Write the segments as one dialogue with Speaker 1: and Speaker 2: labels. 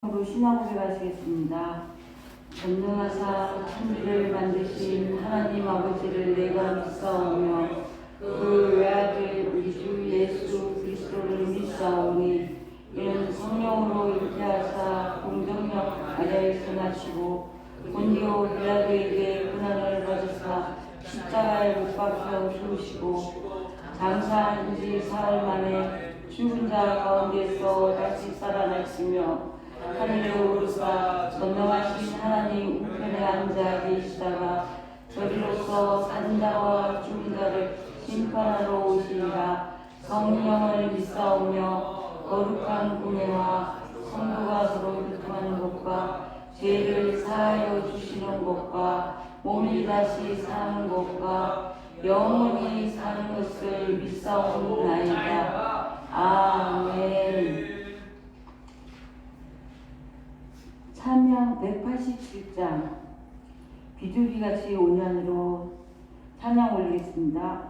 Speaker 1: 으로 신앙을 하시겠습니다. 전능하사 천지를 만드신 하나님 아버지를 내가 믿사오며 그 외아들 우리 주 예수 그리스도를 믿사오니 이는 성령으로 잉태하사 공정력 아래에서 나시고 본디오 빌라도에게 고난을 받으사 십자가에 못 박혀 죽으시고 장사한 지 사흘 만에 죽은 자 가운데서 다시 살아나시며 하늘에 오르사 전능하신 하나님 우편에 앉아 계시다가 저리로서 산 자와 죽은 자를 심판하러 오시리라. 성령을 믿사오며 거룩한 공예와 성도가 서로 교통하는 것과 죄를 사하여 주시는 것과 몸이 다시 사는 것과 영원히 사는 것을 믿사옵나이다. 아멘. 찬양 187장 비둘기같이 온연으로 찬양 올리겠습니다.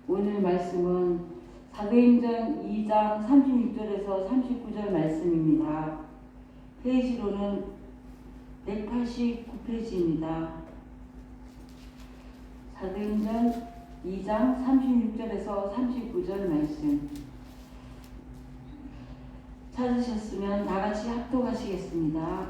Speaker 1: 오늘 말씀은 사도행전 2장 36절에서 39절 말씀입니다. 페이지로는 189페이지입니다. 사도행전 2장 36절에서 39절 말씀 찾으셨으면 다같이 합독하시겠습니다.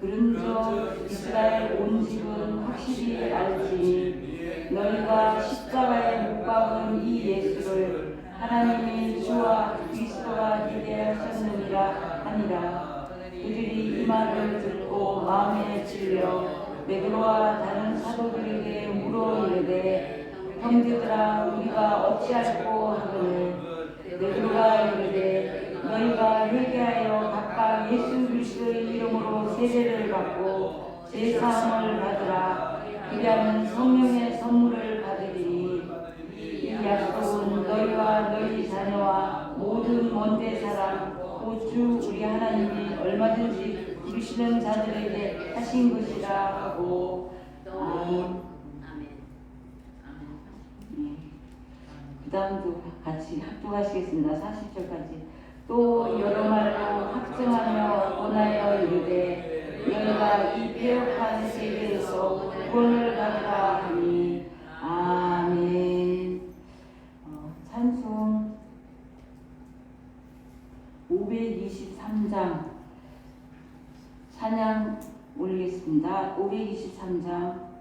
Speaker 1: 그런즉 이스라엘 온 집은 확실히 알지니 너희가 십자가에 못 박은 이 예수를 하나님이 주와 그리스도가 되게 하셨느니라 하니라. 그들이 이 말을 듣고 마음에 찔려 베드로와 다른 사도들에게 물어 이르되 형제들아 우리가 어찌할꼬 하거늘 베드로가 이르되 너희가 회개하여 각각 예수 그리스도의 이름으로 세례를 받고 제사함을 받으라. 그리하면 성령의 선물을 받으리니 곧 주 우리 하나님이 얼마든지 부르시는 자들에게 하신 것이라 하고. 아멘. 그 다음도 같이 합독하시겠습니다. 40절까지. 또 여러 말로 확증하며 권하여 이르되 너희가 이 폐역한 세계에서 구원을 받으라 하니. 아멘. 찬송 523장 찬양 올리겠습니다. 523장.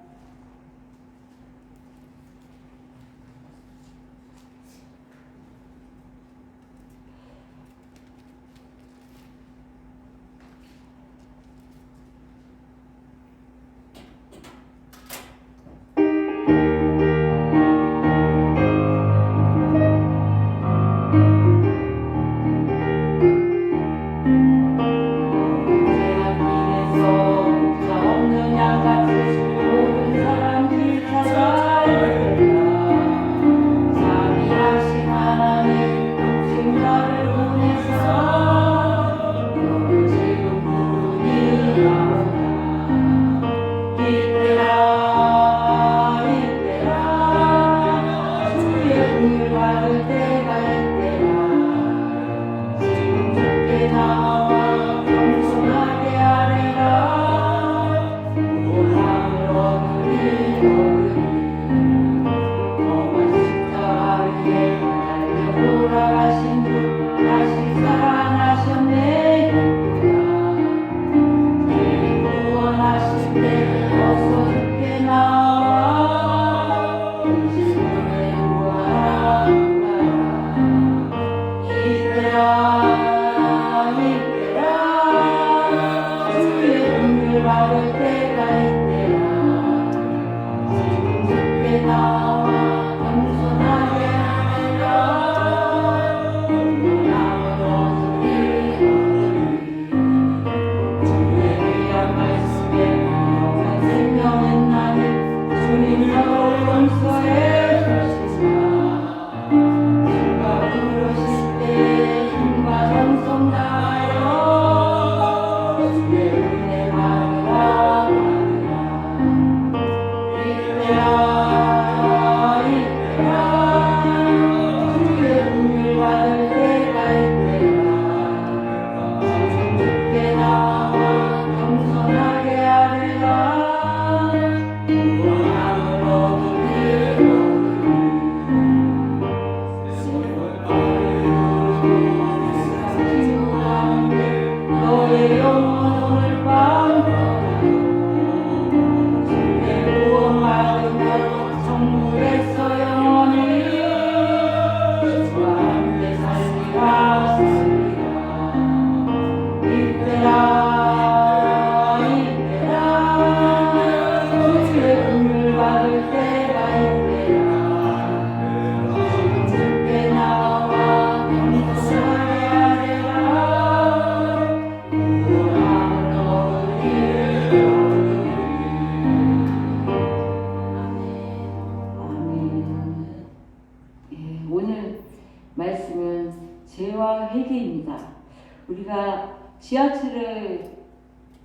Speaker 1: 우리가 지하철을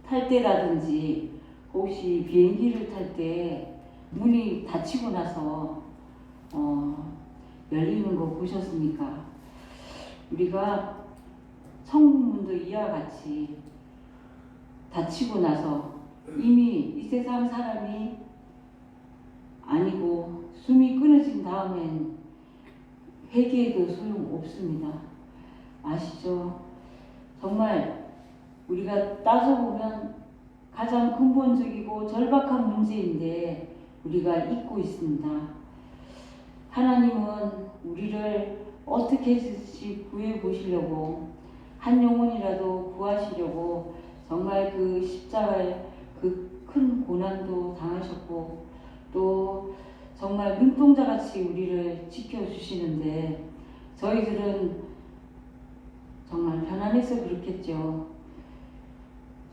Speaker 1: 탈 때라든지 혹시 비행기를 탈 때 문이 닫히고 나서 열리는 거 보셨습니까? 우리가 천국문도 이와 같이 닫히고 나서 이미 이 세상 사람이 아니고 숨이 끊어진 다음엔 회개해도 소용없습니다. 아시죠? 정말 우리가 따져보면 가장 근본적이고 절박한 문제인데 우리가 잊고 있습니다. 하나님은 우리를 어떻게든지 구해보시려고 한 영혼이라도 구하시려고 정말 그 십자가의 그 큰 고난도 당하셨고 또 정말 눈동자같이 우리를 지켜주시는데 저희들은 정말 편안해서 그렇겠죠.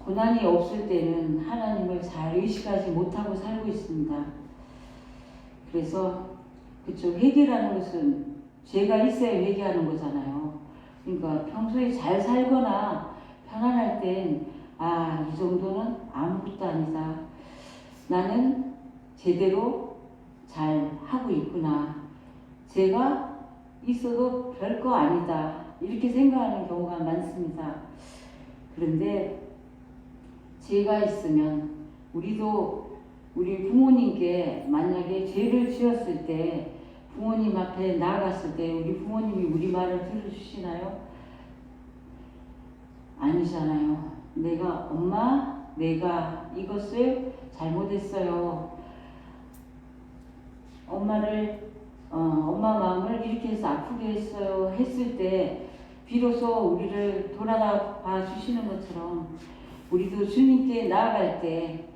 Speaker 1: 고난이 없을 때는 하나님을 잘 의식하지 못하고 살고 있습니다. 그래서 그쵸, 회개라는 것은 죄가 있어야 회개하는 거잖아요. 그러니까 평소에 잘 살거나 편안할 땐 이 정도는 아무것도 아니다. 나는 제대로 잘 하고 있구나. 제가 있어도 별거 아니다. 이렇게 생각하는 경우가 많습니다. 그런데 죄가 있으면 우리 부모님께 만약에 죄를 지었을 때 부모님 앞에 나아갔을 때 우리 부모님이 우리 말을 들어주시나요? 아니잖아요. 내가 이것을 잘못했어요. 엄마 마음을 이렇게 해서 아프게 했어요. 했을 때 비로소 우리를 돌아봐 주시는 것처럼 우리도 주님께 나아갈 때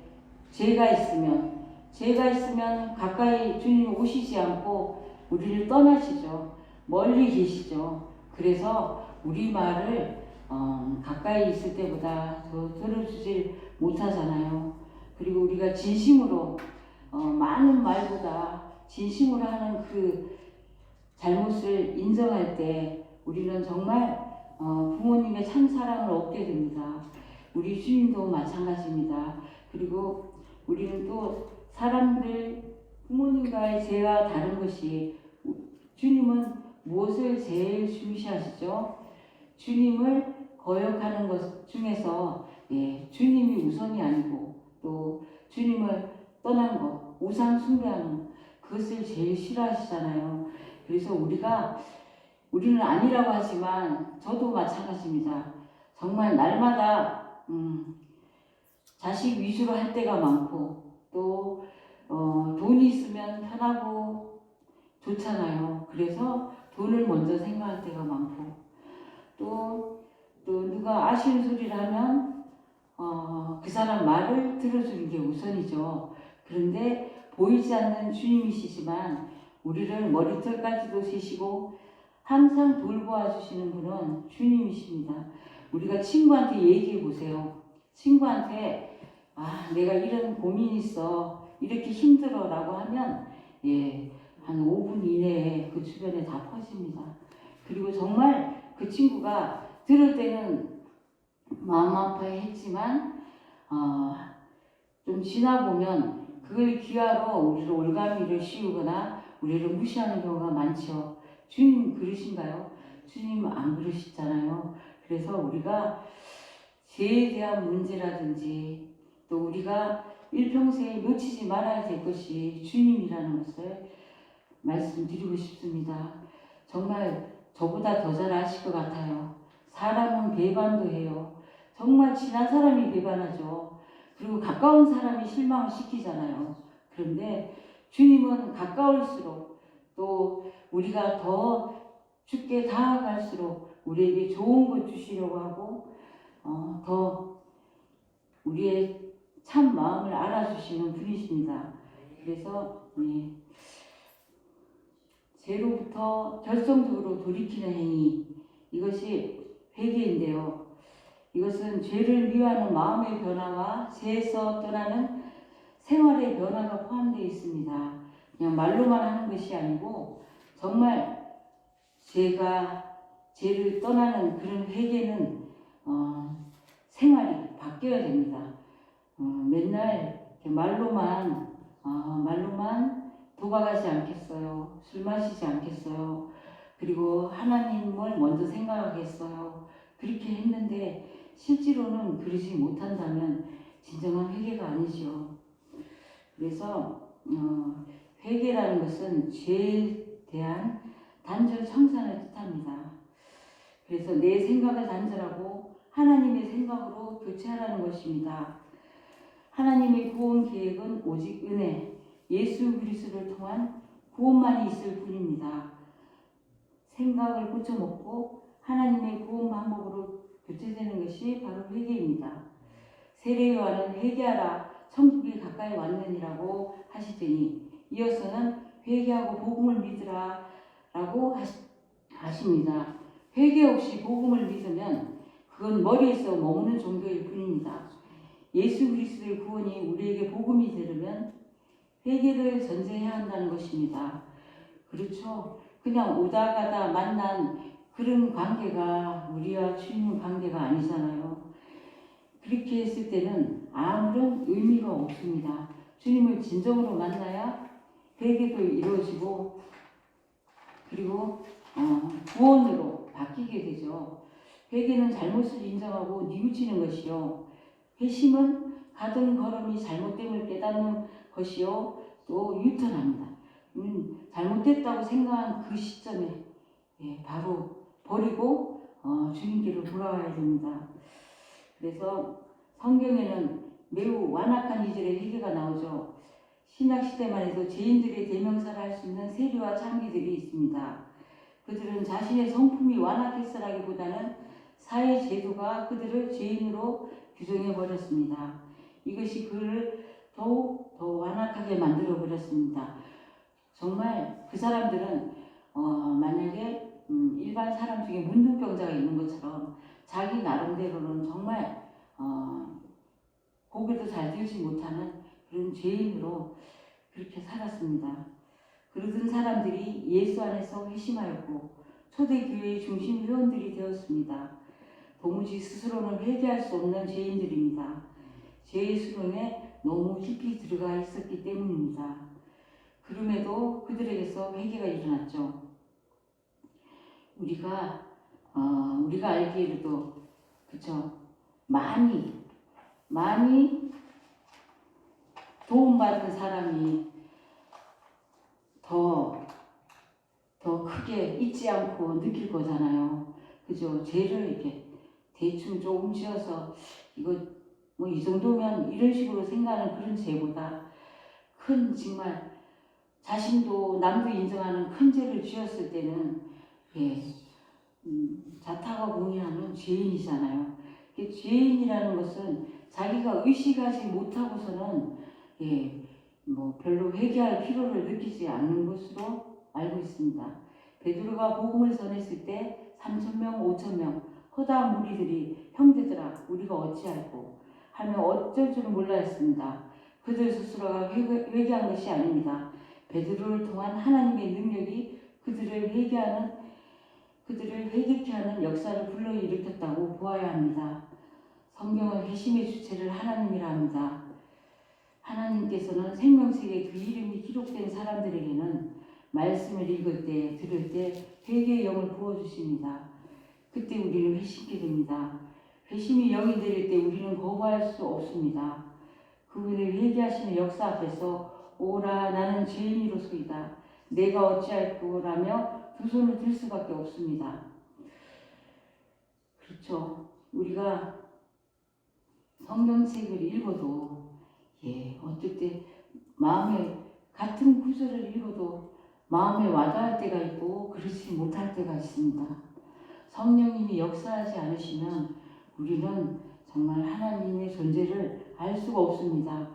Speaker 1: 죄가 있으면 가까이 주님 오시지 않고 우리를 떠나시죠. 멀리 계시죠. 그래서 우리 말을 가까이 있을 때보다 더 들어주질 못하잖아요. 그리고 우리가 진심으로 많은 말보다 진심으로 하는 그 잘못을 인정할 때 우리는 정말 부모님의 참 사랑을 얻게 됩니다. 우리 주님도 마찬가지입니다. 그리고 우리는 또 부모님과의 죄가 다른 것이 주님은 무엇을 제일 중시하시죠? 주님을 거역하는 것 중에서 주님이 우선이 아니고 또 주님을 떠난 것, 우상 숭배하는 그것을 제일 싫어하시잖아요. 그래서 우리는 아니라고 하지만 저도 마찬가지입니다. 정말 날마다 자식 위주로 할 때가 많고 또 돈이 있으면 편하고 좋잖아요. 그래서 돈을 먼저 생각할 때가 많고 또 누가 아쉬운 소리를 하면 그 사람 말을 들어주는 게 우선이죠. 그런데 보이지 않는 주님이시지만 우리를 머리털까지도 세시고 항상 돌보아 주시는 분은 주님이십니다. 우리가 친구한테 얘기해 보세요. 친구한테 내가 이런 고민이 있어. 이렇게 힘들어 라고 하면 한 5분 이내에 그 주변에 다 퍼집니다. 그리고 정말 그 친구가 들을 때는 마음 아파해 했지만 좀 지나보면 그걸 기하로 우리를 올가미를 씌우거나 우리를 무시하는 경우가 많죠. 주님 그러신가요? 주님 안 그러시잖아요. 그래서 우리가 죄에 대한 문제라든지 또 우리가 일평생에 놓치지 말아야 될 것이 주님이라는 것을 말씀드리고 싶습니다. 정말 저보다 더 잘 아실 것 같아요. 사람은 배반도 해요. 정말 친한 사람이 배반하죠. 그리고 가까운 사람이 실망을 시키잖아요. 그런데 주님은 가까울수록 또 우리가 더 주께 다가갈수록 우리에게 좋은 것 주시려고 하고 더 우리의 참 마음을 알아주시는 분이십니다. 그래서 죄로부터 결정적으로 돌이키는 행위, 이것이 회개인데요. 이것은 죄를 미워하는 마음의 변화와 죄에서 떠나는 생활의 변화가 포함되어 있습니다. 그냥 말로만 하는 것이 아니고 정말 죄를 떠나는 그런 회개는 생활이 바뀌어야 됩니다. 맨날 이렇게 말로만 도박하지 않겠어요. 술 마시지 않겠어요. 그리고 하나님을 먼저 생각하겠어요. 그렇게 했는데 실제로는 그러지 못한다면 진정한 회개가 아니죠. 그래서 회개라는 것은 죄에 대한 단절 청산을 뜻합니다. 그래서 내 생각을 단절하고 하나님의 생각으로 교체하라는 것입니다. 하나님의 구원 계획은 오직 은혜, 예수 그리스도를 통한 구원만이 있을 뿐입니다. 생각을 고쳐먹고 하나님의 구원 방법으로 교체되는 것이 바로 회개입니다. 세례 요한은 회개하라 천국이 가까이 왔느니라고 하시더니 이어서는 회개하고 복음을 믿으라 라고 하십니다. 회개 없이 복음을 믿으면 그건 머리에서 머무는 종교일 뿐입니다. 예수 그리스도의 구원이 우리에게 복음이 되려면 회개를 전제해야 한다는 것입니다. 그렇죠. 그냥 오다 가다 만난 그런 관계가 우리와 주님 관계가 아니잖아요. 그렇게 했을 때는 아무런 의미가 없습니다. 주님을 진정으로 만나야 회개도 이루어지고 그리고 구원으로 바뀌게 되죠. 회개는 잘못을 인정하고 뉘우치는 것이요. 회심은 가던 걸음이 잘못됨을 깨닫는 것이요. 또 유턴합니다. 잘못됐다고 생각한 그 시점에 바로 버리고 주님께로 돌아와야 됩니다. 그래서 성경에는 매우 완악한 이절의 회개가 나오죠. 신약시대만 해도 죄인들의 대명사를 할 수 있는 세리와 창기들이 있습니다. 그들은 자신의 성품이 완악했으라기보다는 사회 제도가 그들을 죄인으로 규정해버렸습니다. 이것이 그를 더욱 더 완악하게 만들어버렸습니다. 정말 그 사람들은 만약에 일반 사람 중에 문둥병자가 있는 것처럼 자기 나름대로는 정말 고개도 잘 들지 못하는 그런 죄인으로 그렇게 살았습니다. 그러던 사람들이 예수 안에서 회심하였고 초대교회의 중심 회원들이 되었습니다. 도무지 스스로는 회개할 수 없는 죄인들입니다. 죄의 수렁에 너무 깊이 들어가 있었기 때문입니다. 그럼에도 그들에게서 회개가 일어났죠. 우리가 알기에도 그쵸, 많이 도움받은 사람이 더 크게 잊지 않고 느낄 거잖아요. 그죠? 죄를 이렇게 대충 조금 지어서 이거 뭐 이 정도면 이런 식으로 생각하는 그런 죄보다 큰 정말 자신도 남도 인정하는 큰 죄를 지었을 때는 자타가 공인하는 죄인이잖아요. 죄인이라는 것은 자기가 의식하지 못하고서는 뭐 별로 회개할 필요를 느끼지 않는 것으로 알고 있습니다. 베드로가 복음을 전했을 때 3,000명, 5,000명 허다한 무리들이 형제들아 우리가 어찌할꼬 하며 어쩔 줄은 몰라 했습니다. 그들 스스로가 회개한 것이 아닙니다. 베드로를 통한 하나님의 능력이 그들을 회개케 하는 역사를 불러일으켰다고 보아야 합니다. 성경은 회심의 주체를 하나님이라 합니다. 하나님께서는 생명책에 그 이름이 기록된 사람들에게는 말씀을 읽을 때, 들을 때 회개의 영을 부어주십니다. 그때 우리는 회심하게 됩니다. 회심이 영이 내릴 때 우리는 거부할 수 없습니다. 그분의 회개하시는 역사 앞에서 오라 나는 죄인이로소이다. 내가 어찌할꼬 라며 두 손을 들 수밖에 없습니다. 그렇죠. 우리가 성경책을 읽어도 어떨 때 마음에 같은 구절을 읽어도 마음에 와닿을 때가 있고 그렇지 못할 때가 있습니다. 성령님이 역사하지 않으시면 우리는 정말 하나님의 존재를 알 수가 없습니다.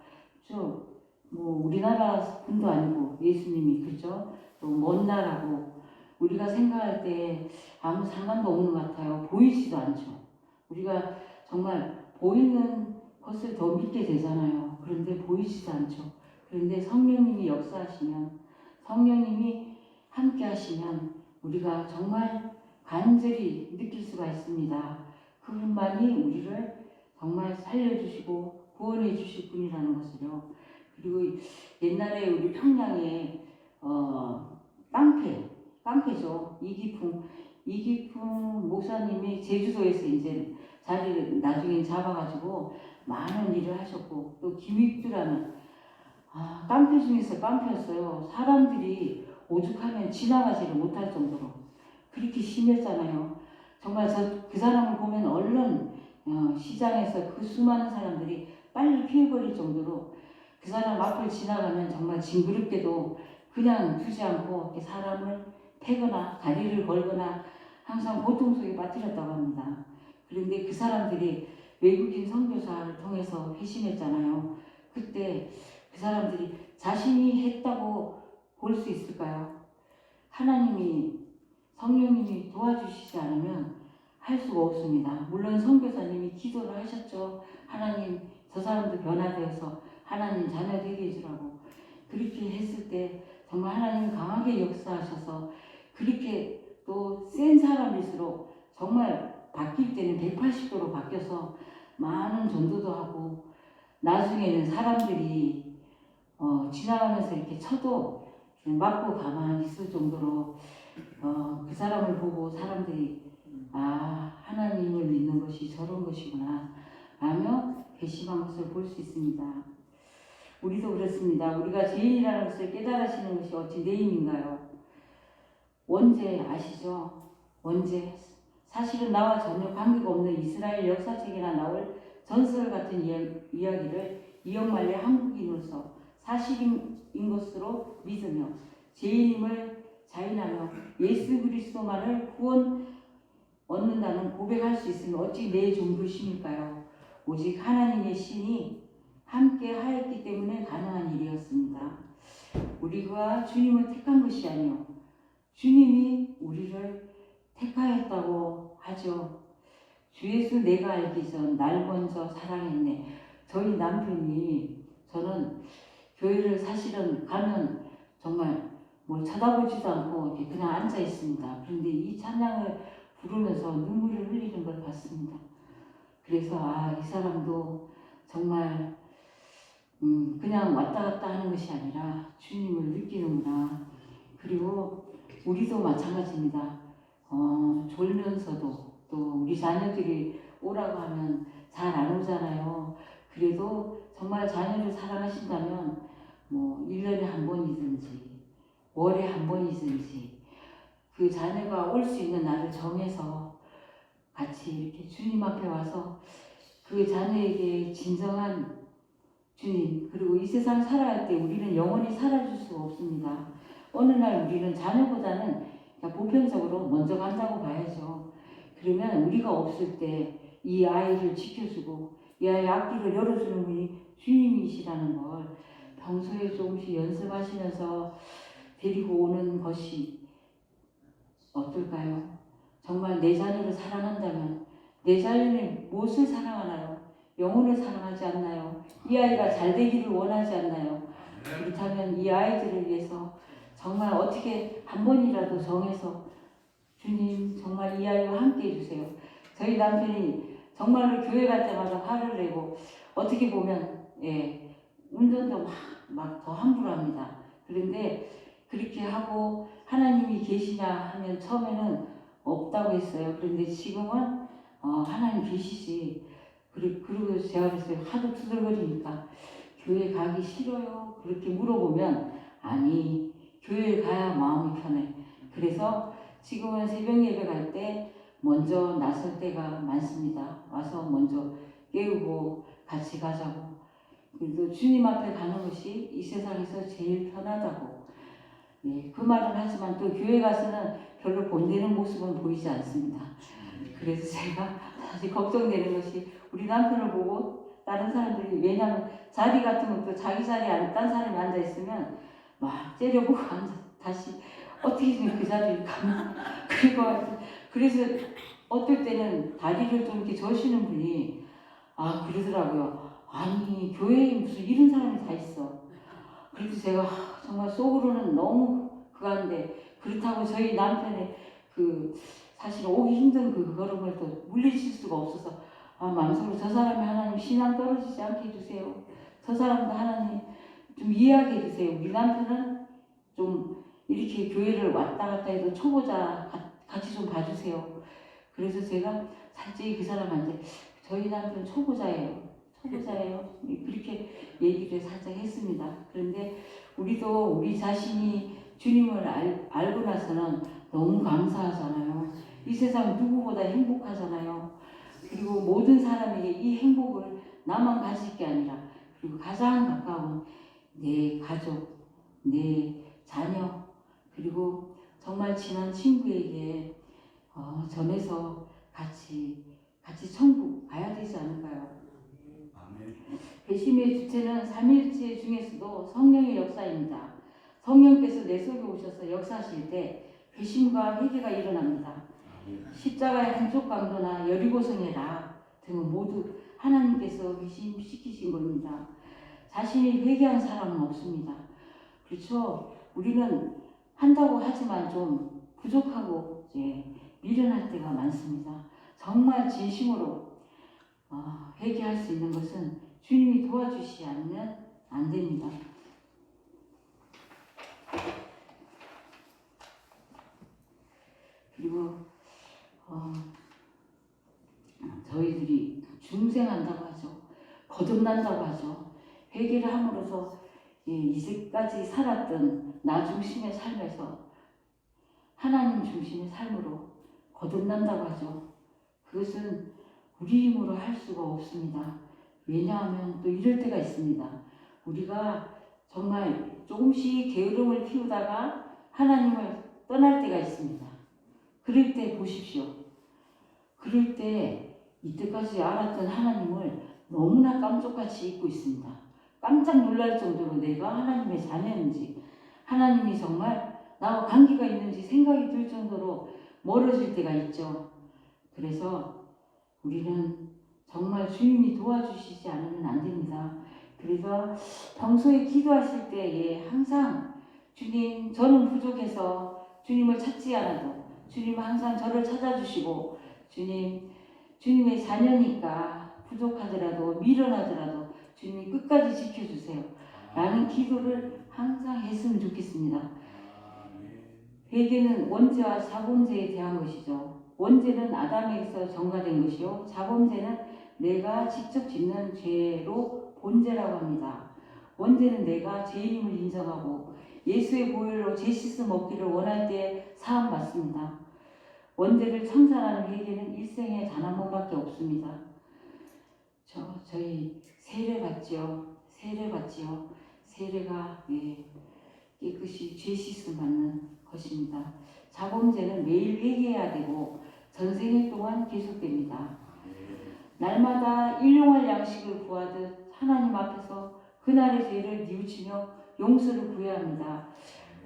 Speaker 1: 뭐 우리나라 분도 아니고 예수님이 그렇죠? 또 먼 나라고 우리가 생각할 때 아무 상관도 없는 것 같아요. 보이지도 않죠. 우리가 정말 보이는 것을 더 믿게 되잖아요. 그런데 보이지도 않죠. 그런데 성령님이 역사하시면 성령님이 함께 하시면 우리가 정말 간절히 느낄 수가 있습니다. 그분만이 우리를 정말 살려주시고 구원해 주실 분이라는 것을요. 그리고 옛날에 우리 평양에 깡패죠. 이기풍 목사님이 제주도에서 이제 자리를 나중에 잡아가지고 많은 일을 하셨고 또 김익두라는 깡패 중에서 깡패였어요. 사람들이 오죽하면 지나가지를 못할 정도로 그렇게 심했잖아요. 정말 그 사람을 보면 얼른 시장에서 그 수많은 사람들이 빨리 피해버릴 정도로 그 사람 앞을 지나가면 정말 징그럽게도 그냥 두지 않고 이렇게 사람을 패거나 다리를 걸거나 항상 고통 속에 빠뜨렸다고 합니다. 그런데 그 사람들이 외국인 선교사를 통해서 회심했잖아요. 그때 그 사람들이 자신이 했다고 볼 수 있을까요? 성령님이 도와주시지 않으면 할 수가 없습니다. 물론 선교사님이 기도를 하셨죠. 하나님 저 사람도 변화되어서 하나님 자녀 되게 해주라고. 그렇게 했을 때 정말 하나님 강하게 역사하셔서 그렇게 또 센 사람일수록 정말 바뀔 때는 180도로 바뀌어서 많은 전도도 하고 나중에는 사람들이 지나가면서 이렇게 쳐도 그냥 맞고 가만히 있을 정도로 그 사람을 보고 사람들이 하나님을 믿는 것이 저런 것이구나 라며 배심한 것을 볼 수 있습니다. 우리도 그렇습니다. 우리가 죄인이라는 것을 깨달으시는 것이 어찌 내 힘인가요? 원죄 아시죠? 원죄. 사실은 나와 전혀 관계가 없는 이스라엘 역사책이나 나올 전설 같은 이야기를 이역말리 한국인으로서 사실인 것으로 믿으며 죄인임을 자인하며 예수 그리스도만을 구원 얻는다는 고백할 수 있으면 어찌 내 종교심일까요? 오직 하나님의 신이 함께 하였기 때문에 가능한 일이었습니다. 우리가 주님을 택한 것이 아니요 주님이 우리를 택하였다고 하죠. 주 예수 내가 알기 전 날 먼저 사랑했네. 저희 남편이 저는 교회를 사실은 가면 정말 뭘 쳐다보지도 않고 이렇게 그냥 앉아 있습니다. 그런데 이 찬양을 부르면서 눈물을 흘리는 걸 봤습니다. 그래서 이 사람도 정말 그냥 왔다 갔다 하는 것이 아니라 주님을 느끼는구나. 그리고 우리도 마찬가지입니다. 졸면서도 또 우리 자녀들이 오라고 하면 잘 안 오잖아요. 그래도 정말 자녀를 사랑하신다면 1년에 한 번이든지 월에 한 번이든지 그 자녀가 올 수 있는 날을 정해서 같이 이렇게 주님 앞에 와서 그 자녀에게 진정한 주님, 그리고 이 세상 살아갈 때 우리는 영원히 살아줄 수가 없습니다. 어느 날 우리는 자녀보다는 보편적으로 먼저 간다고 봐야죠. 그러면 우리가 없을 때 이 아이를 지켜주고 이 아이의 앞길을 열어주는 분이 주님이시라는 걸 평소에 조금씩 연습하시면서 데리고 오는 것이 어떨까요? 정말 내 자녀를 사랑한다면 내 자녀는 무엇을 사랑하나요? 영혼을 사랑하지 않나요? 이 아이가 잘 되기를 원하지 않나요? 그렇다면 이 아이들을 위해서 정말 어떻게 한 번이라도 정해서 주님 정말 이 아이와 함께 해주세요. 저희 남편이 정말로 교회 갈 때마다 화를 내고 어떻게 보면 운전도 막 더 함부로 합니다. 그런데 그렇게 하고 하나님이 계시냐 하면 처음에는 없다고 했어요. 그런데 지금은 하나님 계시지. 그리고 제가 그랬어요. 하도 투덜거리니까 교회 가기 싫어요. 그렇게 물어보면 아니 교회 가야 마음이 편해. 그래서 지금은 새벽 예배 갈 때 먼저 나설 때가 많습니다. 와서 먼저 깨우고 같이 가자고. 그래도 주님 앞에 가는 것이 이 세상에서 제일 편하다고. 그 말은 하지만 또 교회 가서는 별로 본되는 모습은 보이지 않습니다. 그래서 제가 사실 걱정되는 것이 우리 남편을 보고 다른 사람들이, 왜냐하면 자리 같은 것도 자기 자리에 딴 사람이 앉아 있으면 막 째려보고 다시 어떻게든 그 자리를 가면 그럴 것 같아요. 그래서 어떨 때는 다리를 좀 이렇게 저시는 분이 그러더라고요. 아니 교회에 무슨 이런 사람이 다 있어. 그래서 제가 정말 속으로는 너무 그한데 그렇다고 저희 남편의 사실 오기 힘든 그 걸음을 또 물리칠 수가 없어서 마음속으로 저 사람이 하나님 신앙 떨어지지 않게 해주세요. 저 사람도 하나님 좀 이해하게 해주세요. 우리 남편은 좀 이렇게 교회를 왔다 갔다 해도 초보자 같이 좀 봐주세요. 그래서 제가 살짝 그 사람한테 저희 남편 초보자예요. 그렇게 얘기를 살짝 했습니다. 그런데 우리도 우리 자신이 주님을 알고 나서는 너무 감사하잖아요. 이 세상 누구보다 행복하잖아요. 그리고 모든 사람에게 이 행복을 나만 가질 게 아니라 그리고 가장 가까운 내 가족, 내 자녀, 그리고 정말 친한 친구에게 전해서 같이 천국 가야 되지 않을까요? 배심의 주체는 삼일체 중에서도 성령의 역사입니다. 성령께서 내 속에 오셔서 역사하실 때 배심과 회개가 일어납니다. 십자가의 한쪽 강도나 여리고성의 락 등은 모두 하나님께서 회심시키신 겁니다. 자신이 회개한 사람은 없습니다. 그렇죠? 우리는 한다고 하지만 좀 부족하고 미련할 때가 많습니다. 정말 진심으로 회개할 수 있는 것은 주님이 도와주시지 않으면 안 됩니다. 그리고 저희들이 중생한다고 하죠. 거듭난다고 하죠. 회개를 함으로써 이제까지 살았던 나 중심의 삶에서 하나님 중심의 삶으로 거듭난다고 하죠. 그것은 우리 힘으로 할 수가 없습니다. 왜냐하면 또 이럴 때가 있습니다. 우리가 정말 조금씩 게으름을 피우다가 하나님을 떠날 때가 있습니다. 그럴 때 보십시오. 그럴 때 이때까지 알았던 하나님을 너무나 깜짝같이 잊고 있습니다. 깜짝 놀랄 정도로 내가 하나님의 자녀인지, 하나님이 정말 나와 관계가 있는지 생각이 들 정도로 멀어질 때가 있죠. 그래서 우리는 정말 주님이 도와주시지 않으면 안 됩니다. 그래서 평소에 기도하실 때에 항상 주님, 저는 부족해서 주님을 찾지 않아도 주님은 항상 저를 찾아주시고 주님의 자녀니까 부족하더라도 미련하더라도 주님이 끝까지 지켜주세요. 라는 기도를 항상 했으면 좋겠습니다. 회개는 원죄와 자범죄에 대한 것이죠. 원죄는 아담에게서 전가된 것이요, 자범죄는 내가 직접 짓는 죄로 본죄라고 합니다. 원죄는 내가 죄인임을 인정하고 예수의 보혈로 죄 씻음 얻기를 원할 때 사함 받습니다. 원죄를 청산하는 회개는 일생에 단 한 번밖에 없습니다. 저희 세례 받지요. 세례가 깨끗이 죄 씻음 받는 것입니다. 자범죄는 매일 회개해야 되고 전생일 동안 계속됩니다. 날마다 일용할 양식을 구하듯 하나님 앞에서 그날의 죄를 뉘우치며 용서를 구해야 합니다.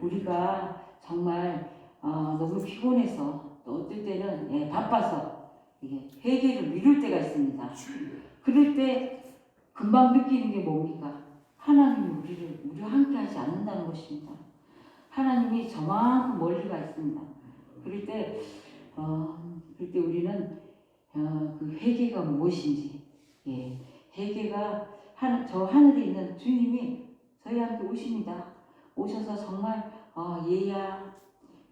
Speaker 1: 우리가 정말 너무 피곤해서 또 어떨 때는 바빠서 회개를 미룰 때가 있습니다. 그럴 때 금방 느끼는 게 뭡니까? 하나님이 우리와 함께 하지 않는다는 것입니다. 하나님이 저만큼 멀리 가 있습니다. 그럴 때 우리는 그 회개가 무엇인지, 회개가 저 하늘에 있는 주님이 저희한테 오십니다. 오셔서 정말 얘야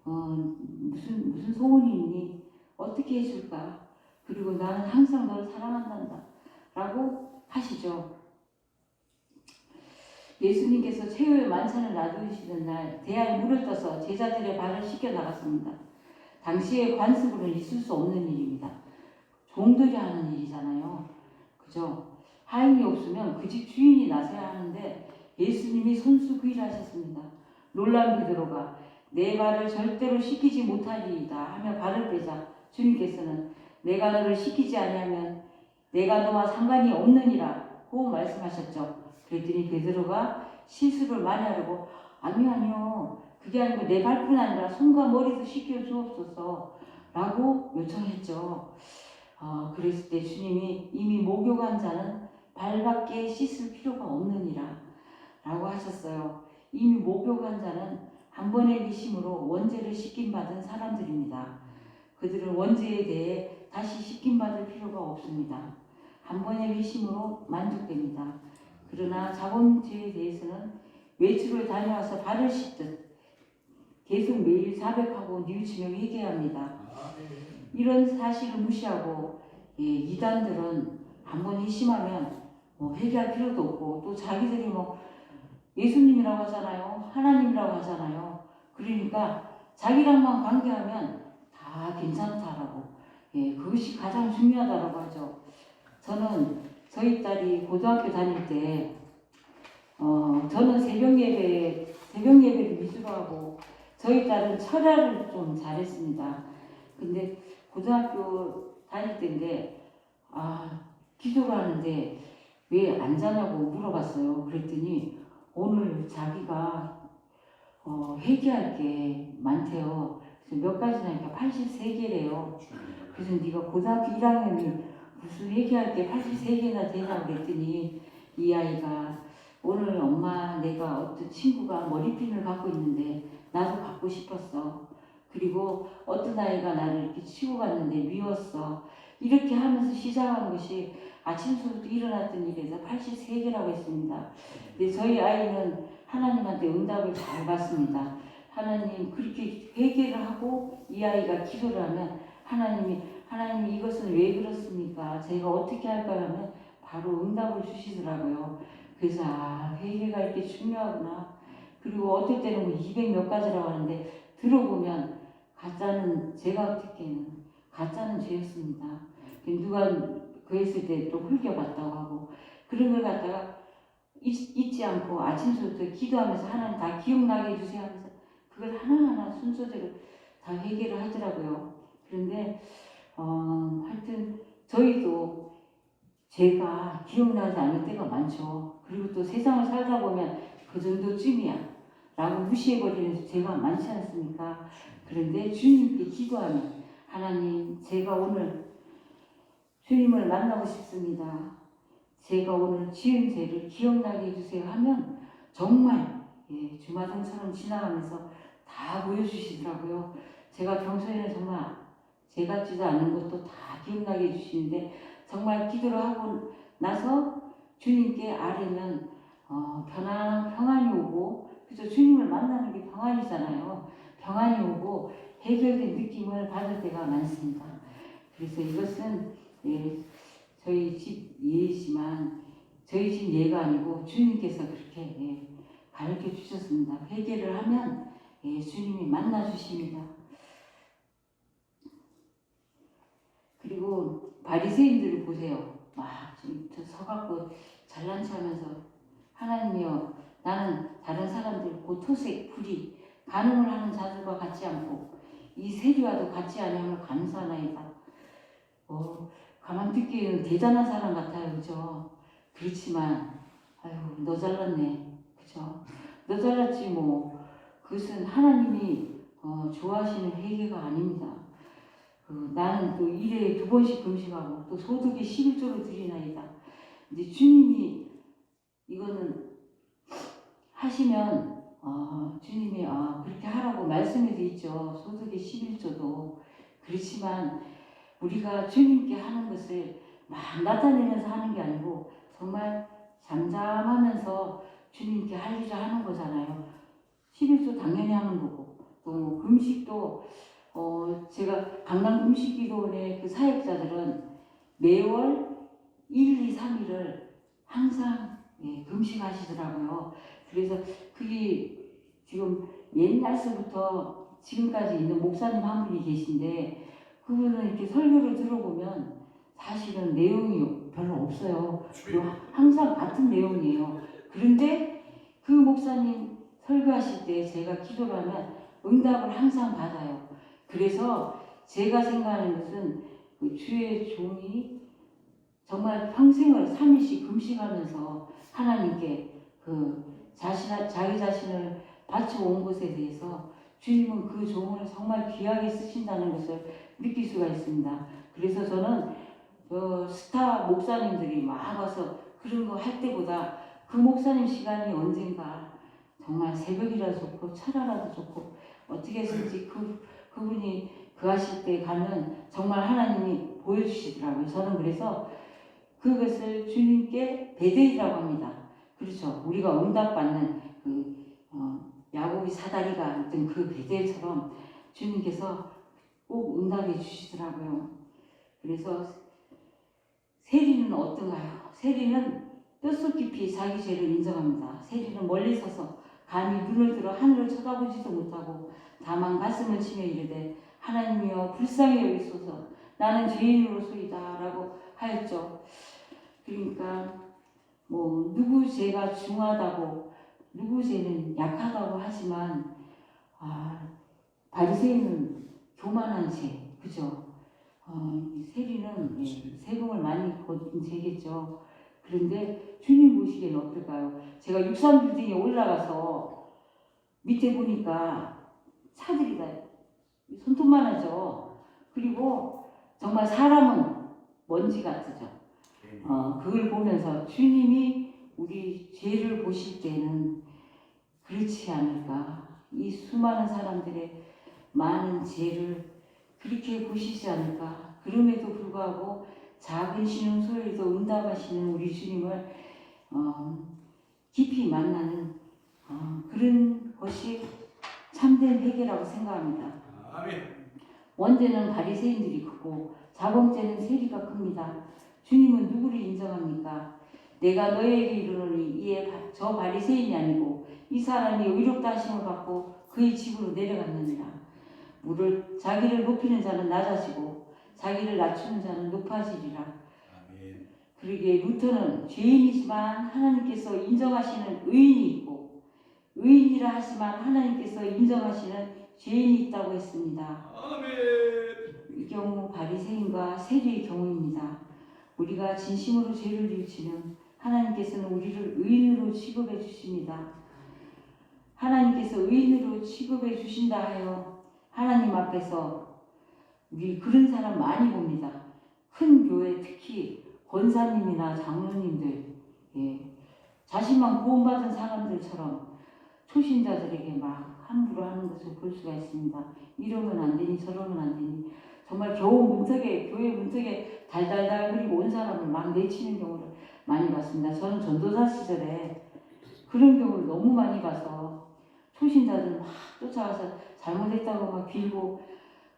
Speaker 1: 무슨 소원이 있니? 어떻게 해줄까? 그리고 나는 항상 너를 사랑한단다 라고 하시죠. 예수님께서 최후의 만찬을 놔두시는 날 대야에 물을 떠서 제자들의 발을 씻겨 나갔습니다. 당시의 관습으로는 있을 수 없는 일입니다. 종들이 하는 일이잖아요. 그죠? 하인이 없으면 그 집 주인이 나서야 하는데 예수님이 손수 그 일을 하셨습니다. 놀란 베드로가 내 발을 절대로 씻기지 못하리이다 하며 발을 빼자 주님께서는 내가 너를 씻기지 아니하면 내가 너와 상관이 없느니라고 말씀하셨죠. 그랬더니 베드로가 실수를 많이 하려고 아니요 그게 아니고 내 발뿐 아니라 손과 머리도 씻겨 주옵소서 라고 요청했죠. 그랬을 때 주님이 이미 목욕한 자는 발밖에 씻을 필요가 없느니라 라고 하셨어요. 이미 목욕한 자는 한 번의 미심으로 원죄를 씻김받은 사람들입니다. 그들은 원죄에 대해 다시 씻김받을 필요가 없습니다. 한 번의 미심으로 만족됩니다. 그러나 자범죄에 대해서는 외출을 다녀와서 발을 씻듯 계속 매일 자백하고 뉘우치며 회개합니다. 이런 사실을 무시하고 이단들은 한번 회심하면 회개할 필요도 없고 또 자기들이 예수님이라고 하잖아요. 하나님이라고 하잖아요. 그러니까 자기랑만 관계하면 다 괜찮다라고 그것이 가장 중요하다고 하죠. 저는 저희 딸이 고등학교 다닐 때 저는 새벽 예배를 위주로 하고 저희 딸은 철야를 좀 잘했습니다. 근데 고등학교 다닐 때인데 기도를 하는데 왜 안 자냐고 물어봤어요. 그랬더니 오늘 자기가 회개할 게 많대요. 그래서 몇 가지나니까 83개래요. 그래서 네가 고등학교 1학년이 무슨 회개할 게 83개나 되냐고 그랬더니 이 아이가 오늘 엄마 내가 어떤 친구가 머리핀을 갖고 있는데 나도 갖고 싶었어. 그리고 어떤 아이가 나를 이렇게 치고 갔는데 미웠어. 이렇게 하면서 시작한 것이 아침부터 일어났던 일에서 83개라고 했습니다. 근데 저희 아이는 하나님한테 응답을 잘 받습니다. 하나님 그렇게 회개를 하고 이 아이가 기도를 하면 하나님 이것은 왜 그렇습니까? 제가 어떻게 할까요? 하면 바로 응답을 주시더라고요. 그래서 회개가 이렇게 중요하구나. 그리고 어떨 때는 뭐 200 몇 가지라고 하는데 들어보면 가짜는 제가 듣기에는 가짜는 죄였습니다. 누가 그랬을 때 또 흘겨봤다고 하고 그런 걸 갖다가 잊지 않고 아침부터 기도하면서 하나님 다 기억나게 해주세요 하면서 그걸 하나하나 순서대로 다 회개를 하더라고요. 그런데 하여튼 저희도 제가 기억나지 않을 때가 많죠. 그리고 또 세상을 살다 보면 그 정도쯤이야 라고 무시해버리는 제가 많지 않습니까? 그런데 주님께 기도하면 하나님 제가 오늘 주님을 만나고 싶습니다. 제가 오늘 지은 죄를 기억나게 해주세요 하면 정말 주마등처럼 지나가면서 다 보여주시더라고요. 제가 평소에는 정말 죄 같지도 않은 것도 다 기억나게 해주시는데 정말 기도를 하고 나서 주님께 아뢰면 편안한 평안이 오고 그래서 주님을 만나는 게 평안이잖아요. 평안이 오고 해결된 느낌을 받을 때가 많습니다. 그래서 이것은 저희 집 예이지만 저희 집 예가 아니고 주님께서 그렇게 가르쳐 주셨습니다. 회개를 하면 주님이 만나 주십니다. 그리고 바리새인들을 보세요. 막 서갖고 잘난 척하면서 하나님이여 나는 다른 사람들 곧 토색, 불의, 간음을 하는 자들과 같지 않고 이 세리와도 같지 아니함을 감사하나이다. 가만 듣기에는 대단한 사람 같아요. 그죠? 그렇지만 아유 너 잘났네. 그죠? 너 잘났지 뭐. 그것은 하나님이 좋아하시는 회개가 아닙니다. 나는 또 1회에 2번씩 금식하고 또 소득의 11조를 드리나이다. 이제 주님이 이거는 하시면 주님이 그렇게 하라고 말씀해 돼 있죠. 소득의 11조도. 그렇지만 우리가 주님께 하는 것을 막 나타내면서 하는 게 아니고 정말 잠잠하면서 주님께 할 일을 하는 거잖아요. 11조 당연히 하는 거고 또 금식도 제가 강남금식기도원의 그 사역자들은 매월 1, 2, 3일을 항상 금식하시더라고요. 그래서 그게 지금 옛날서부터 지금까지 있는 목사님 한 분이 계신데 그분은 이렇게 설교를 들어보면 사실은 내용이 별로 없어요. 항상 같은 내용이에요. 그런데 그 목사님 설교하실 때 제가 기도를 하면 응답을 항상 받아요. 그래서 제가 생각하는 것은 그 주의 종이 정말 평생을 3일씩 금식하면서 하나님께 자기 자신을 바쳐온 것에 대해서 주님은 그 종을 정말 귀하게 쓰신다는 것을 느낄 수가 있습니다. 그래서 저는 스타 목사님들이 막 와서 그런 거 할 때보다 그 목사님 시간이 언젠가 정말 새벽이라도 좋고 철야라도 좋고 어떻게 해서든지 그분이 그 하실 때 가면 정말 하나님이 보여주시더라고요. 저는 그래서 그것을 주님께 배대이라고 합니다. 그렇죠. 우리가 응답받는 야곱이 사다리가 있던 그 배대처럼 주님께서 꼭 응답해 주시더라고요. 그래서 세리는 어떤가요? 세리는 뼛속 깊이 자기 죄를 인정합니다. 세리는 멀리 서서 감히 눈을 들어 하늘을 쳐다보지도 못하고 다만 가슴을 치며 이르되 하나님이여 불쌍히 여기소서 나는 죄인으로소이다 라고 하였죠. 그러니까 뭐 누구 죄가 중하다고 누구 죄는 약하다고 하지만 바리새인은 교만한 죄, 그죠? 세리는 세금을 많이 거둔 죄겠죠. 그런데 주님 보시기에는 어떨까요? 제가 63빌딩에 올라가서 밑에 보니까 차들이 다 손톱만 하죠. 그리고 정말 사람은 먼지 같죠. 그걸 보면서 주님이 우리 죄를 보실 때는 그렇지 않을까. 이 수많은 사람들의 많은 죄를 그렇게 보시지 않을까. 그럼에도 불구하고 작은 신음 소리도 응답하시는 우리 주님을 깊이 만나는 그런 것이 참된 회개라고 생각합니다.
Speaker 2: 아멘.
Speaker 1: 원죄는 바리새인들이 크고 자범죄는 세리가 큽니다. 주님은 누구를 인정합니까? 내가 너에게 이르노니 이에 저 바리새인이 아니고 이 사람이 의롭다 하심을 받고 그의 집으로 내려갔느니라. 자기를 높이는 자는 낮아지고 자기를 낮추는 자는 높아지리라.
Speaker 2: 아멘.
Speaker 1: 그러기에 루터는 죄인이지만 하나님께서 인정하시는 의인이 있고 의인이라 하지만 하나님께서 인정하시는 죄인이 있다고 했습니다.
Speaker 2: 아멘.
Speaker 1: 이 경우 바리새인과 세리의 경우입니다. 우리가 진심으로 죄를 뉘우치면 하나님께서는 우리를 의인으로 취급해 주십니다. 하나님께서 의인으로 취급해 주신다 하여 하나님 앞에서 우리 그런 사람 많이 봅니다. 큰 교회 특히 권사님이나 장로님들, 자신만 구원받은 사람들처럼 초신자들에게 막 함부로 하는 것을 볼 수가 있습니다. 이러면 안 되니 저러면 안 되니 정말 교회 문턱에 달달달 그리고 온 사람을 막 내치는 경우를 많이 봤습니다. 저는 전도사 시절에 그런 경우를 너무 많이 봐서 초신자들 막 쫓아가서 잘못했다고 막 빌고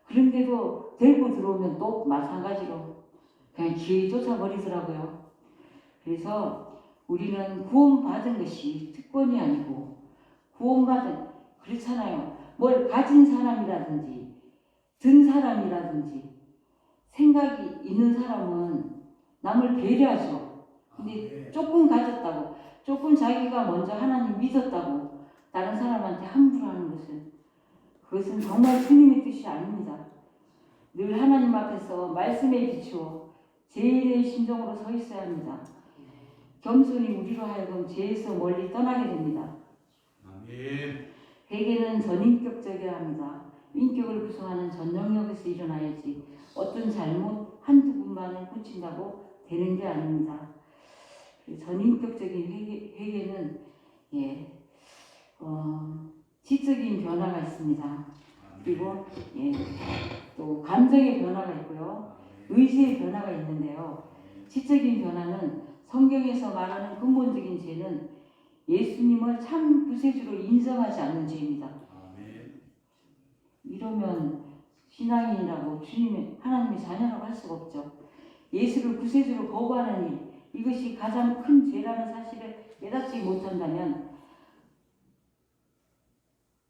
Speaker 1: 그런데도 데리고 들어오면 또 마찬가지로 그냥 기어이 쫓아버리더라고요. 그래서 우리는 구원받은 것이 특권이 아니고 그렇잖아요. 뭘 가진 사람이라든지 든 사람이라든지 생각이 있는 사람은 남을 배려하죠. 근데 조금 가졌다고 조금 자기가 먼저 하나님 믿었다고 다른 사람한테 함부로 하는 그것은 정말 주님의 뜻이 아닙니다. 늘 하나님 앞에서 말씀에 비추어 죄인의 심정으로 서 있어야 합니다. 겸손히 우리로 하여금 죄에서 멀리 떠나게 됩니다.
Speaker 2: 아멘.
Speaker 1: 회개는 전인격적이어야 합니다. 인격을 구성하는 전 영역에서 일어나야지 어떤 잘못 한두 분만을 고친다고 되는 게 아닙니다. 전인격적인 회개는 지적인 변화가 있습니다. 그리고 또 감정의 변화가 있고요. 의지의 변화가 있는데요. 지적인 변화는 성경에서 말하는 근본적인 죄는 예수님을 참 구세주로 인정하지 않는 죄입니다. 이러면 신앙인이라고 하나님의 자녀라고 할 수가 없죠. 예수를 구세주로 거부하는 일, 이것이 가장 큰 죄라는 사실을 깨닫지 못한다면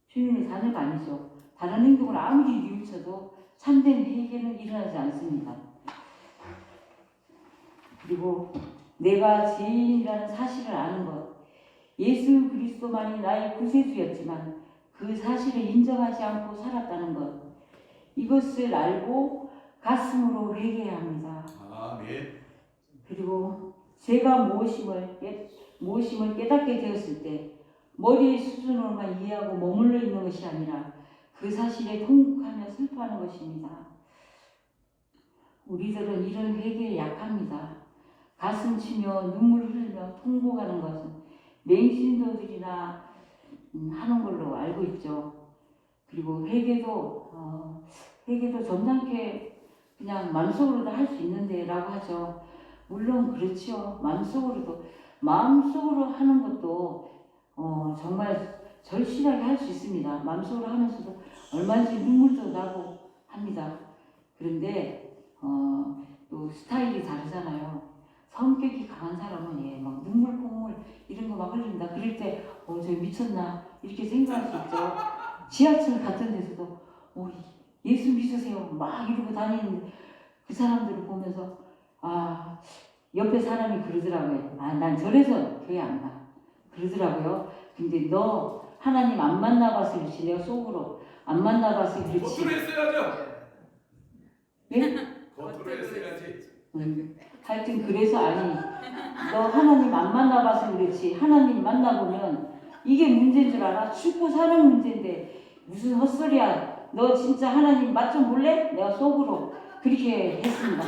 Speaker 1: 주님의 자녀가 아니죠. 다른 행동을 아무리 뉘우쳐도 참된 회개는 일어나지 않습니다. 그리고 내가 죄인이라는 사실을 아는 것, 예수 그리스도만이 나의 구세주였지만 그 사실을 인정하지 않고 살았다는 것, 이것을 알고 가슴으로 회개해야 합니다.
Speaker 2: 아멘.
Speaker 1: 그리고 제가 무엇임을 깨닫게 되었을 때 머리의 수준으로만 이해하고 머물러 있는 것이 아니라 그 사실에 통곡하며 슬퍼하는 것입니다. 우리들은 이런 회개에 약합니다. 가슴 치며 눈물 흘리며 통곡하는 것은 맹신도들이나 하는 걸로 알고 있죠. 그리고 회개도 점잖게 그냥 마음속으로도 할 수 있는데 라고 하죠. 물론 그렇죠. 마음속으로 하는 것도 정말 절실하게 할 수 있습니다. 마음속으로 하면서도 얼마든지 눈물도 나고 합니다. 그런데 또 스타일이 다르잖아요. 성격이 강한 사람은 막 눈물 콧물 이런 거 막 흘린다. 그럴 때 저 미쳤나 이렇게 생각할 수 있죠. 지하철 같은 데서도 예수 믿으세요 막 이러고 다니는 그 사람들을 보면서 옆에 사람이 그러더라고요. 난 저래서 교회 안 가. 그러더라고요. 근데 너 하나님 안 만나봐서 그렇지. 내가 속으로 안 만나봐서 그렇지.
Speaker 2: 겉으로 했어야죠.
Speaker 1: 예?
Speaker 2: 겉으로 했어야지.
Speaker 1: 하여튼 그래서 너 하나님 안 만나봐서 그렇지. 하나님 만나보면 이게 문제인 줄 알아? 죽고 사는 문제인데 무슨 헛소리야. 너 진짜 하나님 맛 좀 볼래? 내가 속으로 그렇게 했습니다.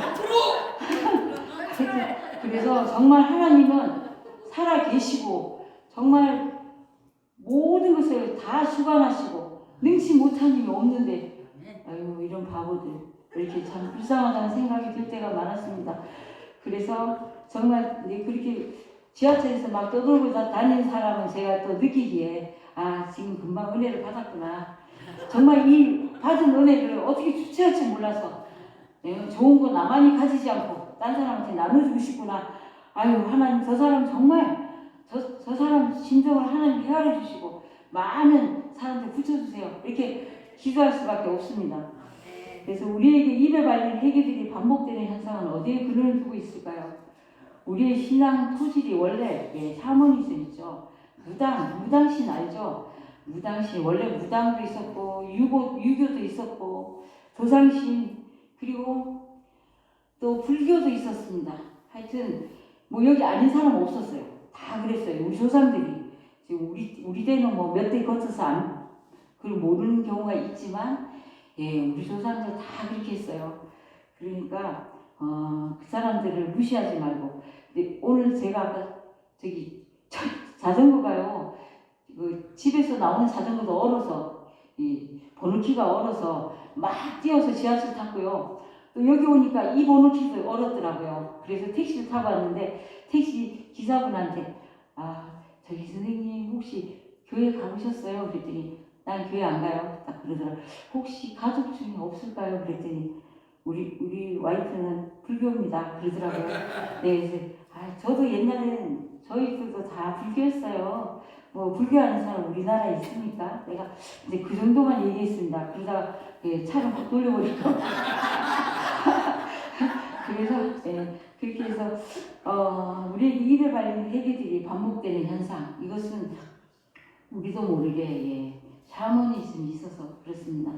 Speaker 1: 그래서 정말 하나님은 살아 계시고 정말 모든 것을 다 주관하시고 능치 못한 힘이 없는데 아유 이런 바보들 이렇게 참 불쌍하다는 생각이 들 때가 많았습니다. 그래서 정말 그렇게 지하철에서 막 떠돌고 다니는 사람은 제가 또 느끼기에 아 지금 금방 은혜를 받았구나. 정말 이 받은 은혜를 어떻게 주체할지 몰라서 좋은 거 나만이 가지지 않고 딴 사람한테 나눠주고 싶구나. 아유 하나님 저 사람 정말 저 사람 심정을 하나님 헤아려 주시고 많은 사람들 붙여주세요. 이렇게 기도할 수밖에 없습니다. 그래서 우리에게 입에 발린 회개들이 반복되는 현상은 어디에 근원을 두고 있을까요? 우리의 신앙 토질이 원래 샤머니즘이죠. 무당신 알죠? 무당신 원래 무당도 있었고 유교도 있었고 조상신 그리고 또 불교도 있었습니다. 하여튼 뭐 여기 아닌 사람 없었어요. 다 그랬어요. 우리 조상들이 지금 우리 때는 뭐 몇 대 거쳐서 그걸 모르는 경우가 있지만 우리 조상들 다 그렇게 했어요. 그러니까 그 사람들을 무시하지 말고. 근데 오늘 제가 아까 자전거가요. 그 집에서 나오는 자전거도 얼어서 이 번호키가 얼어서 막 뛰어서 지하철 탔고요. 또 여기 오니까 이 번호키도 얼었더라고요. 그래서 택시를 타고 왔는데 택시 기사분한테 저기 선생님 혹시 교회 가보셨어요? 그랬더니 난 교회 안 가요. 딱 그러더라고요. 혹시 가족 중에 없을까요? 그랬더니 우리 와이프는 불교입니다. 그러더라고요. 네, 그래서 저도 옛날에는 저희들도 다 불교였어요. 뭐 불교하는 사람 우리나라에 있습니까? 내가 이제 그 정도만 얘기했습니다. 그러다가 차를 확 돌려버리고 그래서 그렇게 해서 우리에게 입에 발린 회개들이 반복되는 현상 이것은 우리도 모르게 샤머니즘이 있어서 그렇습니다.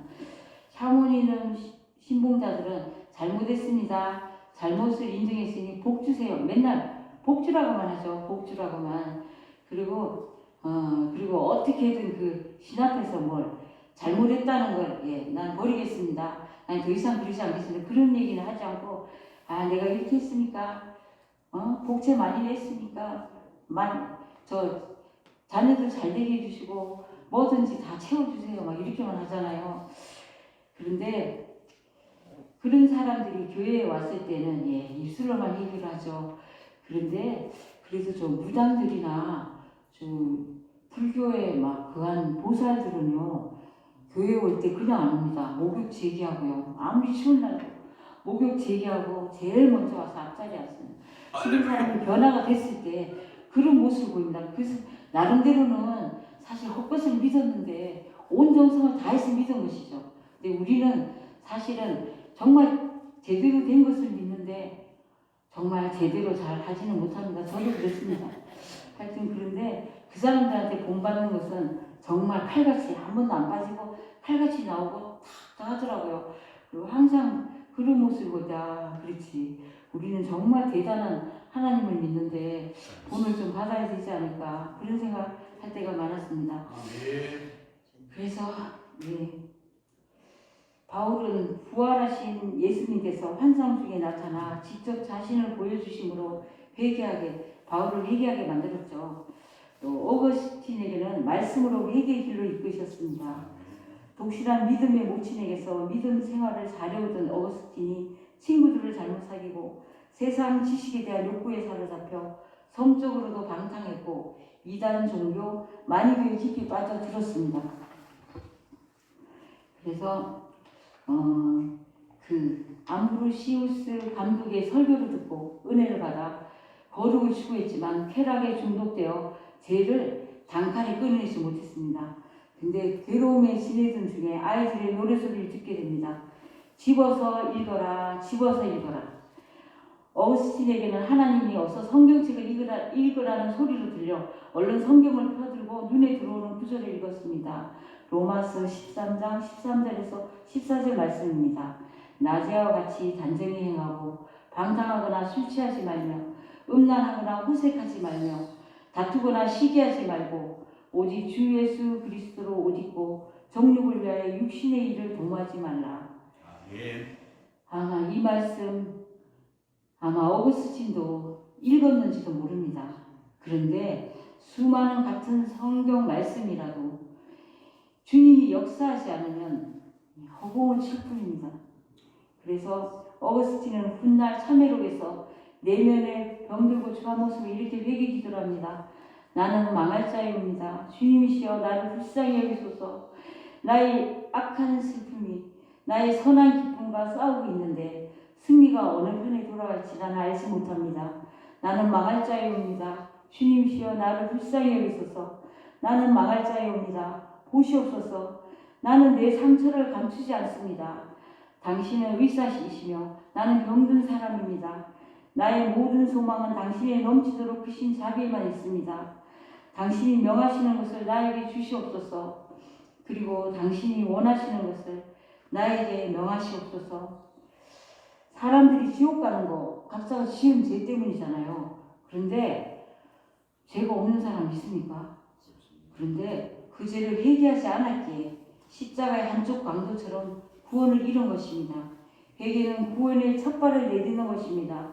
Speaker 1: 샤머니즘 신봉자들은 잘못했습니다. 잘못을 인정했으니 복 주세요. 맨날 복주라고만 하죠. 복주라고만. 그리고 어떻게든 그 신 앞에서 뭘 잘못했다는 걸 난 버리겠습니다. 난 더 이상 그러지 않겠습니다. 그런 얘기는 하지 않고 내가 이렇게 했으니까 복채 많이 냈으니까 저 자녀들 잘 되게 해주시고 뭐든지 다 채워주세요. 막 이렇게만 하잖아요. 그런데 그런 사람들이 교회에 왔을 때는 입술로만 얘기를 하죠. 그런데 그래서 저 무당들이나 좀 불교에 막 그한 보살들은요 교회 올 때 그냥 안 옵니다. 목욕 제기하고요. 아무리 추운 날도 목욕 제기하고 제일 먼저 와서 앞자리에 왔습니다. 그런 사람이 변화가 됐을 때 그런 모습을 보입니다. 그래서 나름대로는 사실 헛것을 믿었는데 온 정성을 다해서 믿은 것이죠. 근데 우리는 사실은 정말 제대로 된 것을 믿는데 정말 제대로 잘 하지는 못합니다. 저도 그렇습니다. 하여튼 그런데 그 사람들한테 본받는 것은 정말 칼같이 한 번도 안 빠지고 칼같이 나오고 탁 하더라고요. 그리고 항상 그런 모습을 보자. 그렇지. 우리는 정말 대단한 하나님을 믿는데 본을 좀 받아야 되지 않을까 그런 생각 할 때가 많았습니다. 그래서 바울은 부활하신 예수님께서 환상 중에 나타나 직접 자신을 보여주심으로 바울을 회개하게 만들었죠. 또 어거스틴에게는 말씀으로 회개의 길로 이끄셨습니다. 독실한 믿음의 모친에게서 믿음 생활을 잘해오던 어거스틴이 친구들을 잘못 사귀고 세상 지식에 대한 욕구에 사로잡혀 성적으로도 방탕했고 이단 종교 만이교에 깊이 빠져들었습니다. 그래서 그 암브로시우스 감독의 설교를 듣고 은혜를 받아 거룩을 추구했지만 쾌락에 중독되어 죄를 단칼에 끊어내지 못했습니다. 근데 괴로움에 지내던 중에 아이들의 노래소리를 듣게 됩니다. 집어서 읽어라, 집어서 읽어라. 어거스틴에게는 하나님이 어서 성경책을 읽으라는 소리로 들려 얼른 성경을 펴들고 눈에 들어오는 구절을 읽었습니다. 로마서 13장 13절에서 14절 말씀입니다. 낮에와 같이 단정히 행하고 방탕하거나 술 취하지 말며 음란하거나 호색하지 말며 다투거나 시기하지 말고 오직 주 예수 그리스도로 옷 입고 정욕을 위하여 육신의 일을 도모하지 말라. 아마 이 말씀 어거스틴도 읽었는지도 모릅니다. 그런데 수많은 같은 성경 말씀이라도 주님이 역사하지 않으면 허공을 칠 뿐입니다. 그래서 어거스틴은 훗날 참회록에서 내면에 병들고 초한 모습을 이렇게 회개 기도를 합니다. 나는 망할 자입니다. 주님이시여 나를 불쌍히 여기소서. 나의 악한 슬픔이 나의 선한 기쁨과 싸우고 있는데 승리가 어느 편에 돌아갈지 나는 알지 못합니다. 나는 망할 자이옵니다. 주님이시여 나를 불쌍히 여기소서. 나는 망할 자이옵니다. 보시옵소서. 나는 내 상처를 감추지 않습니다. 당신은 의사시시며 나는 병든 사람입니다. 나의 모든 소망은 당신의 넘치도록 크신 자비에만 있습니다. 당신이 명하시는 것을 나에게 주시옵소서. 그리고 당신이 원하시는 것을 나에게 명하시옵소서. 사람들이 지옥 가는 거 각자가 지은 죄 때문이잖아요. 그런데 죄가 없는 사람 있습니까? 그런데 그 죄를 회개하지 않았기에 십자가의 한쪽 강도처럼 구원을 잃은 것입니다. 회개는 구원의 첫 발을 내딛는 것입니다.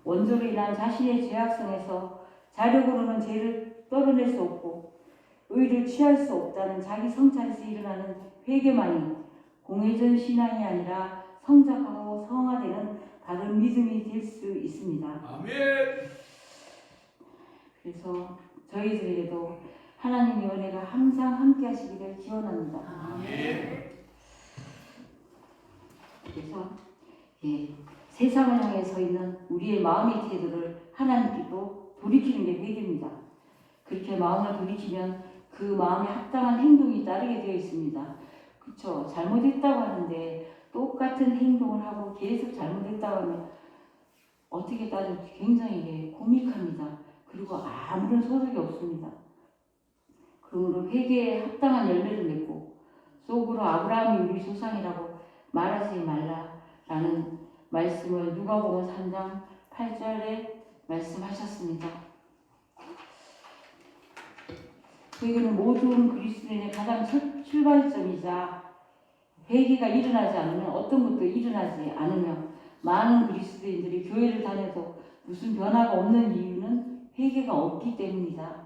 Speaker 1: 원죄로 인한 자신의 죄악성에서 자력으로는 죄를 떨어낼 수 없고 의를 취할 수 없다는 자기 성찰에서 일어나는 회개만이 공회전 신앙이 아니라 성장하고 성화되는 바른 믿음이 될 수 있습니다.
Speaker 2: 아멘.
Speaker 1: 그래서 저희들에게도 하나님의 은혜가 항상 함께 하시기를 기원합니다.
Speaker 2: 아멘.
Speaker 1: 그래서 세상을 향해 서 있는 우리의 마음의 태도를 하나님께도 돌이키는 게 회개입니다. 그렇게 마음을 돌이키면 그 마음에 합당한 행동이 따르게 되어 있습니다. 그렇죠. 잘못했다고 하는데 똑같은 행동을 하고 계속 잘못했다고 하면 어떻게 따질지 굉장히 코믹합니다. 그리고 아무런 소득이 없습니다. 그러므로 회개에 합당한 열매를 맺고 속으로 아브라함이 우리 조상이라고 말하지 말라라는 말씀을 누가복음 3장 8절에 말씀하셨습니다. 회개는 모든 그리스도인의 가장 첫 출발점이자 회개가 일어나지 않으면 어떤 것도 일어나지 않으며 많은 그리스도인들이 교회를 다녀도 무슨 변화가 없는 이유는 회개가 없기 때문이다.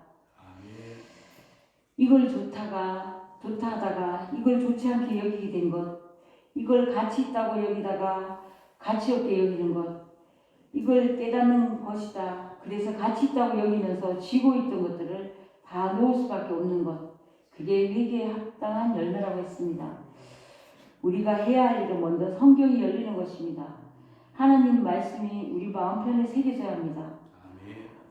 Speaker 1: 이걸 좋다 하다가 이걸 좋지 않게 여기게 된 것, 이걸 가치 있다고 여기다가 가치 없게 여기는 것, 이걸 깨닫는 것이다. 그래서 가치 있다고 여기면서 쥐고 있던 것들을 다 놓을 수밖에 없는 것, 그게 회개에 합당한 열매라고 했습니다. 우리가 해야 할 일은 먼저 성경이 열리는 것입니다. 하나님 말씀이 우리 마음편에 새겨져야 합니다.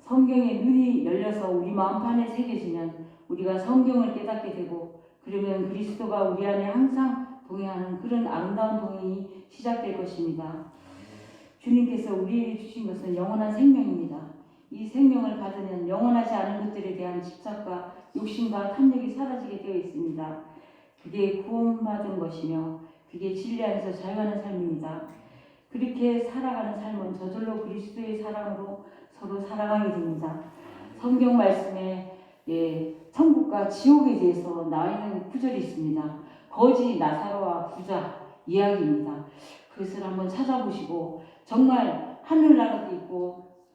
Speaker 1: 성경의 눈이 열려서 우리 마음판에 새겨지면 우리가 성경을 깨닫게 되고 그러면 그리스도가 우리 안에 항상 동행하는 그런 아름다운 동행이 시작될 것입니다. 주님께서 우리에게 주신 것은 영원한 생명입니다. 이 생명을 받으면 영원하지 않은 것들에 대한 집착과 욕심과 탐욕이 사라지게 되어 있습니다. 그게 구원받은 것이며 그게 진리 안에서 자유하는 삶입니다. 그렇게 살아가는 삶은 저절로 그리스도의 사랑으로 서로 사랑하게 됩니다. 성경 말씀에 천국과 지옥에 대해서 나와 있는 구절이 있습니다. 거지, 나사로와 부자 이야기입니다. 그것을 한번 찾아보시고 정말 하늘나라도 있고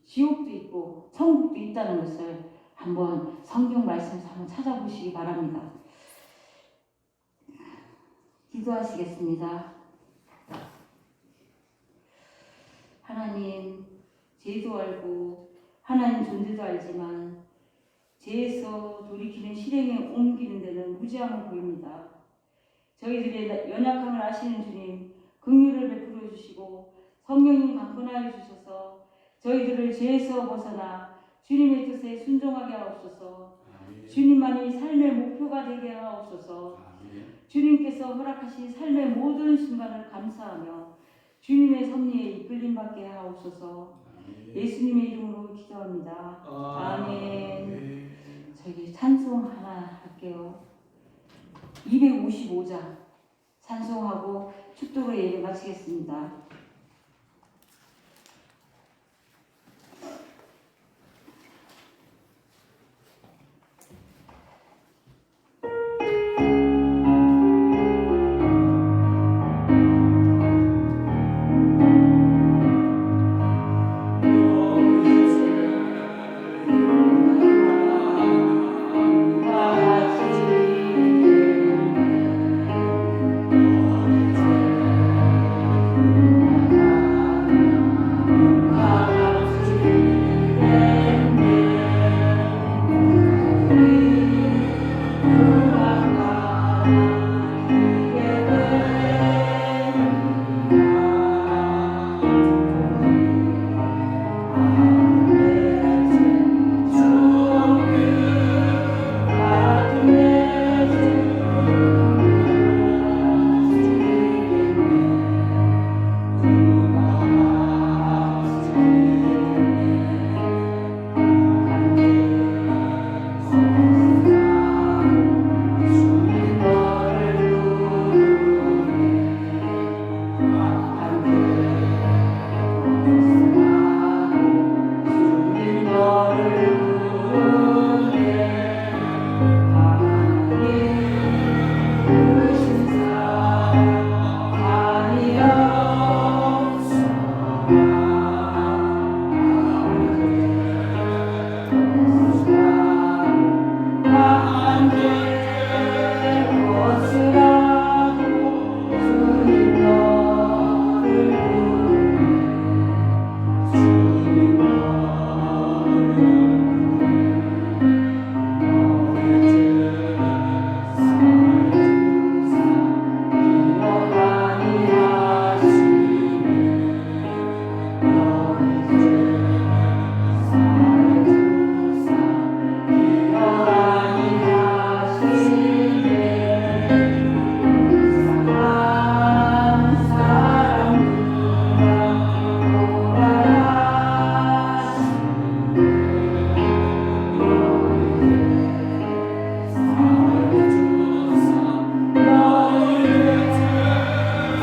Speaker 1: 지옥도 있고 천국도 있다는 것을 한번 성경 말씀에서 한번 찾아보시기 바랍니다. 기도하시겠습니다. 하나님, 죄도 알고 하나님 존재도 알지만 죄에서 돌이키는 실행에 옮기는 데는 무지함을 보입니다. 저희들의 연약함을 아시는 주님, 긍휼을 베풀어 주시고 성령님 강권하여 주셔서 저희들을 죄에서 벗어나 주님의 뜻에 순종하게 하옵소서. 주님만이 삶의 목표가 되게 하옵소서. 주님께서 허락하신 삶의 모든 순간을 감사하며 주님의 섭리에 이끌림 받게 하옵소서. 예수님의 이름으로 기도합니다. 아멘. 저기 찬송 하나 할게요. 255장 찬송하고 축도로 예배 마치겠습니다.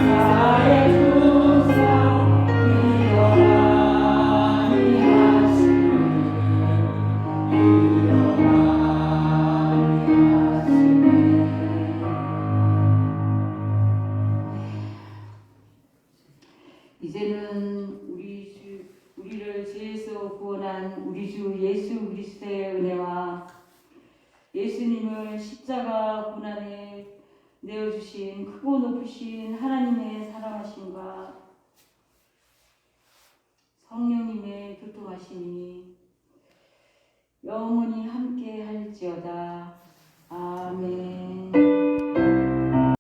Speaker 1: 나의 구사 일어나니 하시네 일어나니 하시네. 이제는 우리를 죄에서 구원한 우리 주 예수 그리스도의 은혜와 예수님을 십자가 고난에 내어주신 크고 높으신 하나님의 사랑하심과